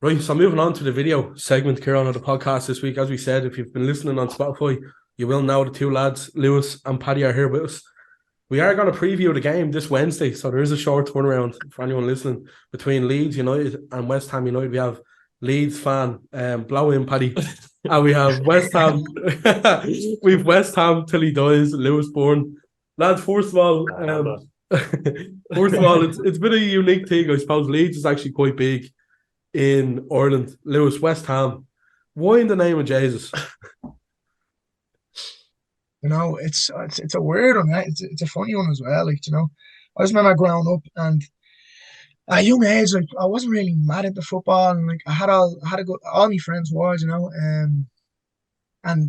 Right, so moving on to the video segment, Kieran, of the podcast this week. As we said, if you've been listening on Spotify, you will know the two lads, Lewis and Paddy, are here with us. We are going to preview the game this Wednesday, so there is a short turnaround for anyone listening between Leeds United and West Ham United. We have Leeds Fan, blow in Paddy, and we have West Ham. We've West Ham till he dies, Lewis Byrne. Lads, first of all, it's been a unique thing, I suppose. Leeds is actually quite big in Ireland. Lewis, West Ham. Why in the name of Jesus? It's a weird one. Right? It's a funny one as well. I just remember growing up and at a young age, like I wasn't really mad at the football, and like I had a good all my friends was, and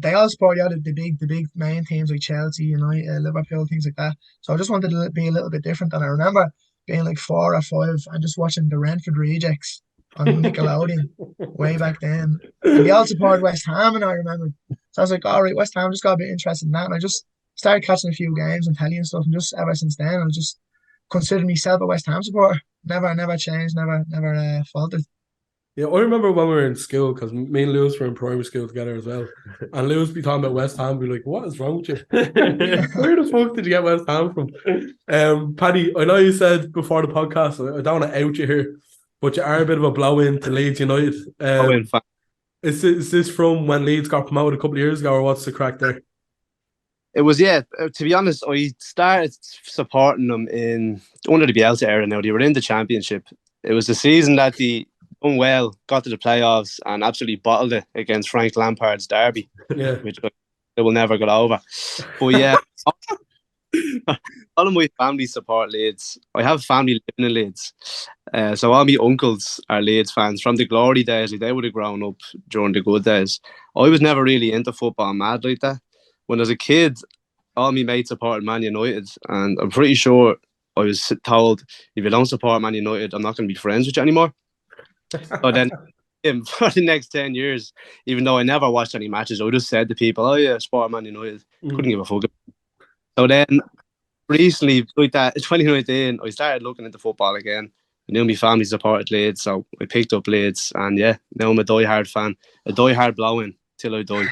they all support the big main teams like Chelsea, Liverpool, things like that. So I just wanted to be a little bit different. And I remember being like 4 or 5 and just watching the Renford Rejects on Nickelodeon way back then. And they all supported West Ham, and I remember. So I was like, all right, West Ham, just got a bit interested in that. And I just started catching a few games and telly and stuff. And just ever since then, I just considered myself a West Ham supporter. Never changed, never faltered. Yeah, I remember when we were in school, because me and Lewis were in primary school together as well. And Lewis be talking about West Ham, be like, what is wrong with you? Where the fuck did you get West Ham from? Paddy, I know you said before the podcast, I don't want to out you here, but you are a bit of a blow-in to Leeds United. Is this from when Leeds got promoted a couple of years ago, or what's the crack there? It was, yeah. To be honest, I started supporting them under the Bielsa era now. They were in the Championship. It was the season that they done well, got to the playoffs and absolutely bottled it against Frank Lampard's derby, which they will never get over. But yeah, all of my family support Leeds. I have family living in Leeds. So all my uncles are Leeds fans from the glory days. Like they would have grown up during the good days. I was never really into football mad like that. When I was a kid, all my mates supported Man United, and I'm pretty sure I was told, if you don't support Man United, I'm not going to be friends with you anymore. So then, for the next 10 years, even though I never watched any matches, I just said to people, oh yeah, support Man United. Couldn't give a fuck. So then, recently, like that, 2019, I started looking into football again. I knew my family supported Leeds, so I picked up Leeds, and yeah, now I'm a die-hard fan. A die-hard blowing till I die.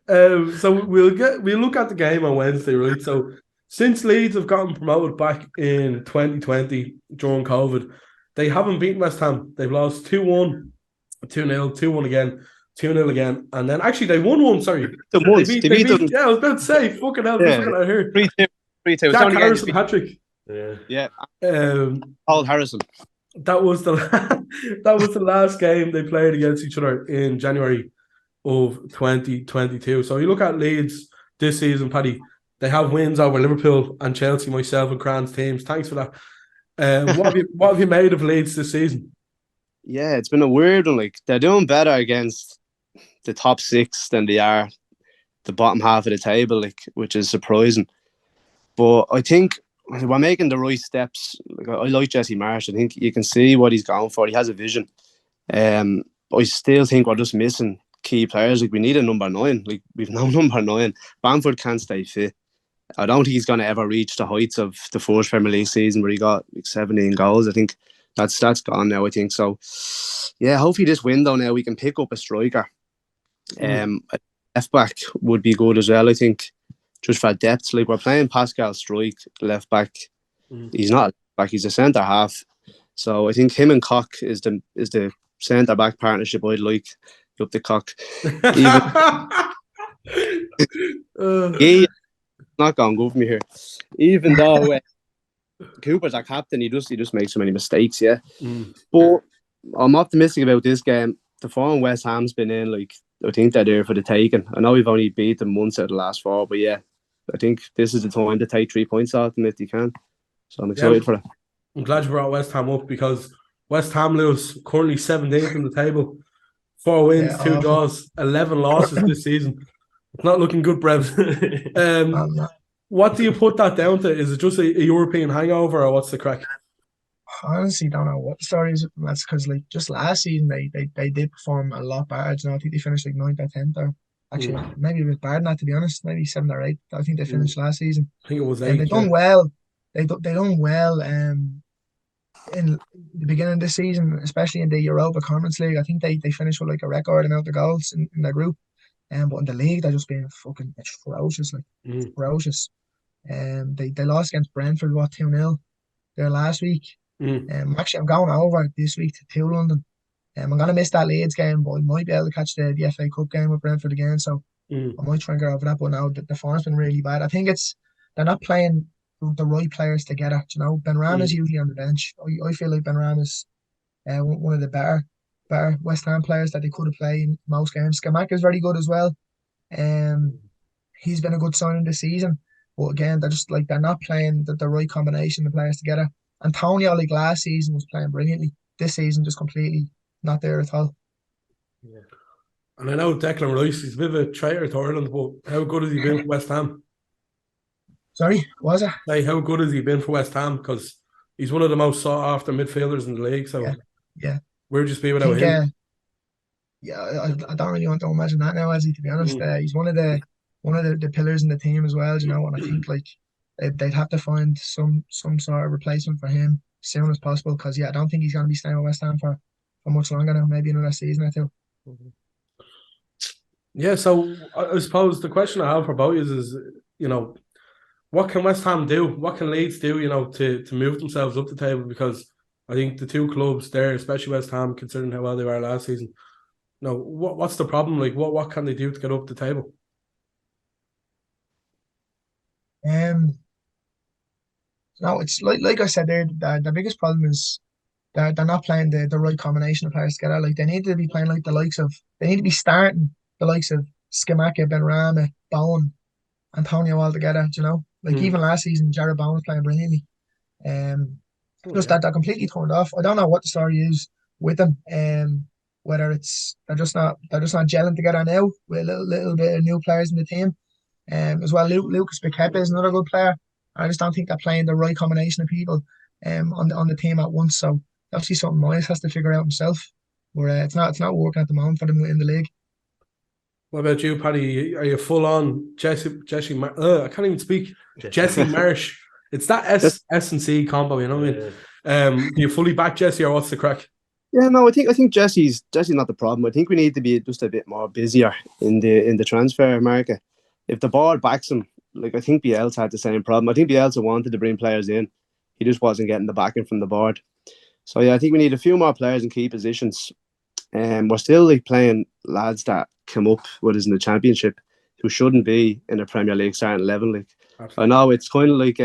So we'll look at the game on Wednesday, right? So since Leeds have gotten promoted back in 2020 during COVID, they haven't beaten West Ham. They've lost 2-1, 2-0, 2-1 again, 2-0 again, and then actually they won one. Sorry, they beat them. Yeah, I was about to say, fucking hell, yeah. Out here. 3-2. Jack Harrison hat-trick. Yeah. Paul Harrison. That was the last game they played against each other in January of 2022. So you look at Leeds this season, Paddy, they have wins over Liverpool and Chelsea, myself and Cran's teams. Thanks for that. What have you made of Leeds this season? Yeah, it's been a weird one. Like, they're doing better against the top 6 than they are the bottom half of the table, like, which is surprising. But I think we're making the right steps. Like, I like Jesse Marsh. I think you can see what he's going for. He has a vision. I still think we're just missing key players. Like, we need a number 9. Like, we've no number 9. Bamford can't stay fit. I don't think he's going to ever reach the heights of the first Premier League season where he got like 17 goals. I think that's gone now, I think. So, yeah, hopefully this window now we can pick up a striker. A left back would be good as well, I think, just for depth. Like, we're playing Pascal Struijk, left back. He's not a left back, he's a centre half. So I think him and Koch is the centre back partnership I'd like up the Koch. He's not going good for me here. Even though Cooper's our captain, he just makes so many mistakes, yeah. But I'm optimistic about this game. The form West Ham's been in, like, I think they're there for the taking. I know we've only beat them once out of the last 4, but yeah, I think this is the time to take 3 points out of them if you can. So I'm excited for it. I'm glad you brought West Ham up, because West Ham lose currently 17th in the table. 4 wins, 2 draws, 11 losses this season. It's not looking good, Brev. What do you put that down to? Is it just a European hangover, or what's the crack? I honestly don't know what the story is. That's because, like, just last season they did perform a lot better. I think they finished like 9th or 10th, or actually maybe a bit better than that, to be honest. Maybe 7th or 8th. I think they finished last season. I think it was 8th. And they done well. They done well. in the beginning of this season, especially in the Europa Conference League, I think they finished with like a record amount of goals in their group. But in the league, they're just being fucking ferocious, like ferocious. They lost against Brentford, 2-0 there last week. Actually, I'm going over this week to London. I'm gonna miss that Leeds game, but I might be able to catch the FA Cup game with Brentford again. So I might try and get over that. But now the form's been really bad. I think they're not playing the right players together. You know, Benrahma's usually on the bench. I feel like Benrahma's one of the better West Ham players that they could have played in most games. Scamacca is very good as well. He's been a good signing this season. But again, they're not playing the right combination of players together. Antonio, like last season, was playing brilliantly. This season, just completely not there at all. Yeah. And I know Declan Rice, he's a bit of a traitor to Ireland, but how good has he been for West Ham? Sorry, was it? Like, how good has he been for West Ham? Because he's one of the most sought after midfielders in the league. So yeah. Where'd you be without him? I don't really want to imagine that now, as he, to be honest. He's one of the pillars in the team as well, you know, and I think like they'd have to find some sort of replacement for him as soon as possible, because I don't think he's going to be staying with West Ham for much longer now, maybe another season or two. Yeah, so I suppose the question I have for both is, you know, what can West Ham do? What can Leeds do, you know, to move themselves up the table? Because I think the two clubs there, especially West Ham, considering how well they were last season, you know, what's the problem? Like, what can they do to get up the table? No, it's like I said there, the biggest problem is they're not playing the right combination of players together. Like, they need to be playing like they need to be starting the likes of Scamacca, Benrahma, Bowen, Antonio all together, you know? Like, even last season, Jared Bowen was playing brilliantly. Just that they're completely turned off. I don't know what the story is with them. Whether it's they're just not gelling together now with a little bit of new players in the team. As well, Lucas Paqueta is another good player. I just don't think they're playing the right combination of people on the team at once. So obviously something Moyes has to figure out himself. Where it's not working at the moment for them in the league. What about you, Paddy? Are you full on Jesse? I can't even speak. Jesse Marsh. It's that S and C combo, you know what I mean? Do you fully back Jesse, or what's the crack? Yeah, no, I think Jesse's not the problem. I think we need to be just a bit more busier in the transfer market. If the board backs him, like I think Bielsa had the same problem. I think Bielsa wanted to bring players in. He just wasn't getting the backing from the board. So yeah, I think we need a few more players in key positions. We're still like playing lads that come up with us in the Championship who shouldn't be in a Premier League starting level. Like, absolutely. I know it's kind of like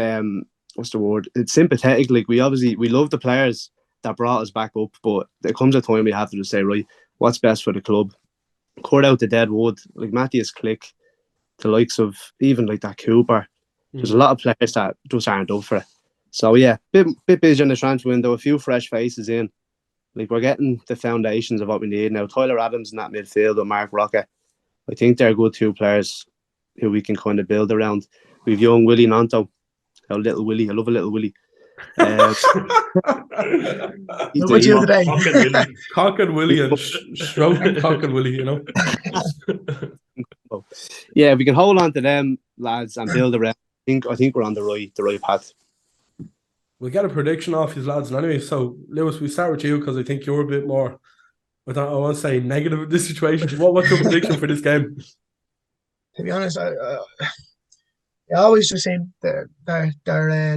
what's the word? It's sympathetic. Like, we love the players that brought us back up, but there comes a time we have to just say, right, what's best for the club? Cut out the dead wood, like Matthias Klick, the likes of even like that Cooper. There's a lot of players that just aren't up for it. So yeah, bit busy in the transfer window, a few fresh faces in. Like, we're getting the foundations of what we need now. Tyler Adams in that midfield with Mark Rocket. I think they're good two players who we can kind of build around. We've young Willie Nanto. Little Willie. I love a little Willie. What's you today? Cock and Willie and stroking Cock and Willie, you know. Yeah, we can hold on to them lads and build around. I think we're on the right path. We'll get a prediction off his lads. And anyway, so Lewis, we start with you because I think you're a bit more, I want to say negative in this situation. What's your prediction for this game? To be honest, I always just say their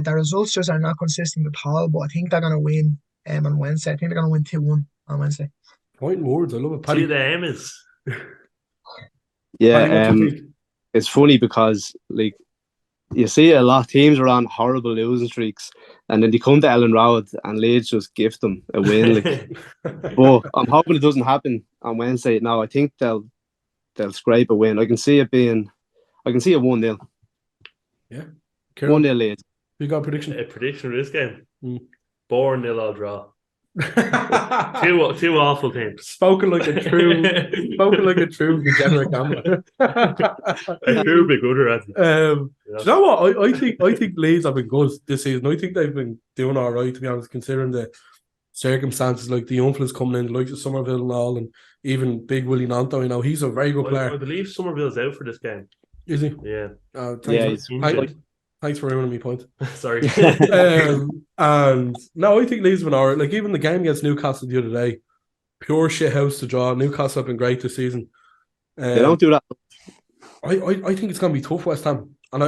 results just are not consistent at all. But I think they're going to win on Wednesday. I think they're going to win 2-1 on Wednesday. Pointing words, I love it. Paddy. See the aim is. Yeah, Paddy, it's funny because like, you see a lot of teams are on horrible losing streaks, and then they come to Elland Road and Leeds just gift them a win. Like. But I'm hoping it doesn't happen on Wednesday. No, I think they'll scrape a win. I can see it 1-0. Yeah, 1-0 Leeds. You got a prediction? A prediction for this game? Boring 0-0 draw. two awful teams. Spoken like a true degenerate gambler. A true big gooder. Do you know what? I think Leeds have been good this season. I think they've been doing all right, to be honest, considering the circumstances, like the young fellas coming in, like Somerville and all, and even Big Willie Nanto. You know, he's a very good player. I believe Somerville's out for this game. Is he? Yeah. He's Thanks for ruining my point. Sorry. And no, I think Leeds have been alright. Like even the game against Newcastle the other day, pure shit house to draw. Newcastle have been great this season. They don't do that. I think it's going to be tough, West Ham, and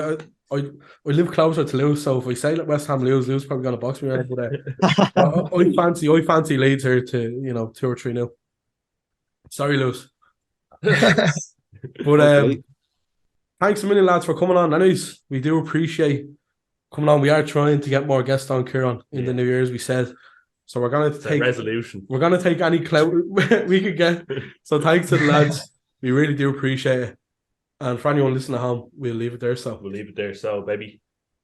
I live closer to Lewis, so if I say let West Ham lose, Lewis probably going to box me around. But I fancy Leeds here to 2 or 3-0. Sorry, Lewis. But thanks a million, lads, for coming on. Anyways, we do appreciate coming on. We are trying to get more guests on, Kieran, in the New Year, as we said. So we're going to take resolution. We're going to take any clout we could get. So thanks to the lads. We really do appreciate it. And for anyone listening at home, we'll leave it there. So baby.